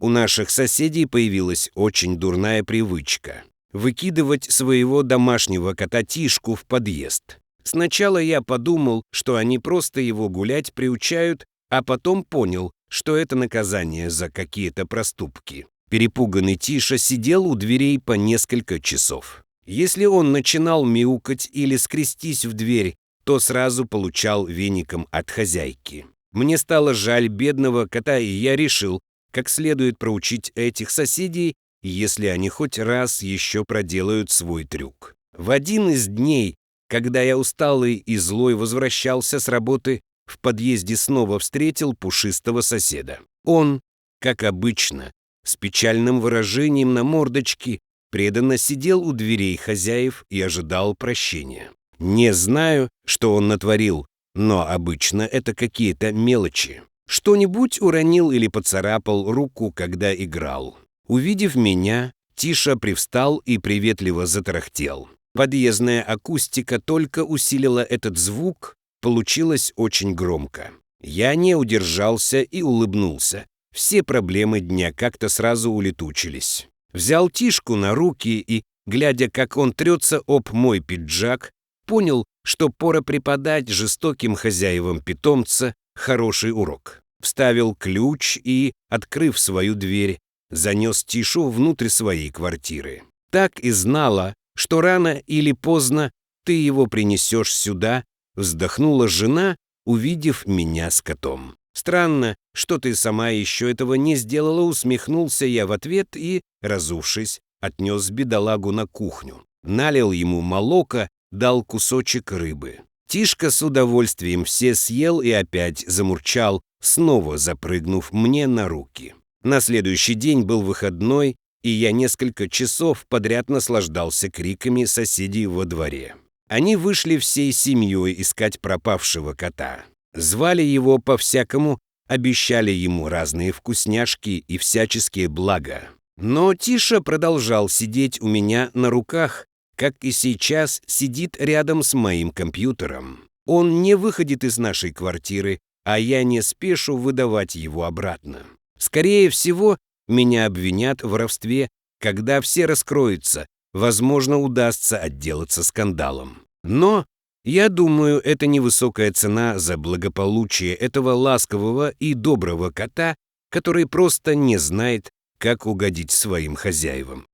У наших соседей появилась очень дурная привычка – выкидывать своего домашнего кота Тишку в подъезд. Сначала я подумал, что они просто его гулять приучают, а потом понял, что это наказание за какие-то проступки. Перепуганный Тиша сидел у дверей по несколько часов. Если он начинал мяукать или скрестись в дверь, то сразу получал веником от хозяйки. Мне стало жаль бедного кота, и я решил, как следует проучить этих соседей, если они хоть раз еще проделают свой трюк. В один из дней, когда я усталый и злой возвращался с работы, в подъезде снова встретил пушистого соседа. Он, как обычно, с печальным выражением на мордочке, преданно сидел у дверей хозяев и ожидал прощения. Не знаю, что он натворил, но обычно это какие-то мелочи. Что-нибудь уронил или поцарапал руку, когда играл. Увидев меня, Тиша привстал и приветливо затарахтел. Подъездная акустика только усилила этот звук, получилось очень громко. Я не удержался и улыбнулся. Все проблемы дня как-то сразу улетучились. Взял Тишку на руки и, глядя, как он трется об мой пиджак, понял, что пора преподать жестоким хозяевам питомца хороший урок. Вставил ключ и, открыв свою дверь, занес Тишу внутрь своей квартиры. Так и знала, что рано или поздно ты его принесешь сюда, вздохнула жена, увидев меня с котом. Странно, что ты сама еще этого не сделала, усмехнулся я в ответ и, разувшись, отнес бедолагу на кухню. Налил ему молока, дал кусочек рыбы. Тишка с удовольствием все съел и опять замурчал, снова запрыгнув мне на руки. На следующий день был выходной, и я несколько часов подряд наслаждался криками соседей во дворе. Они вышли всей семьей искать пропавшего кота. Звали его по-всякому, обещали ему разные вкусняшки и всяческие блага. Но Тиша продолжал сидеть у меня на руках, как и сейчас сидит рядом с моим компьютером. Он не выходит из нашей квартиры, а я не спешу выдавать его обратно. Скорее всего, меня обвинят в воровстве, когда все раскроются, возможно, удастся отделаться скандалом. Но, я думаю, это невысокая цена за благополучие этого ласкового и доброго кота, который просто не знает, как угодить своим хозяевам.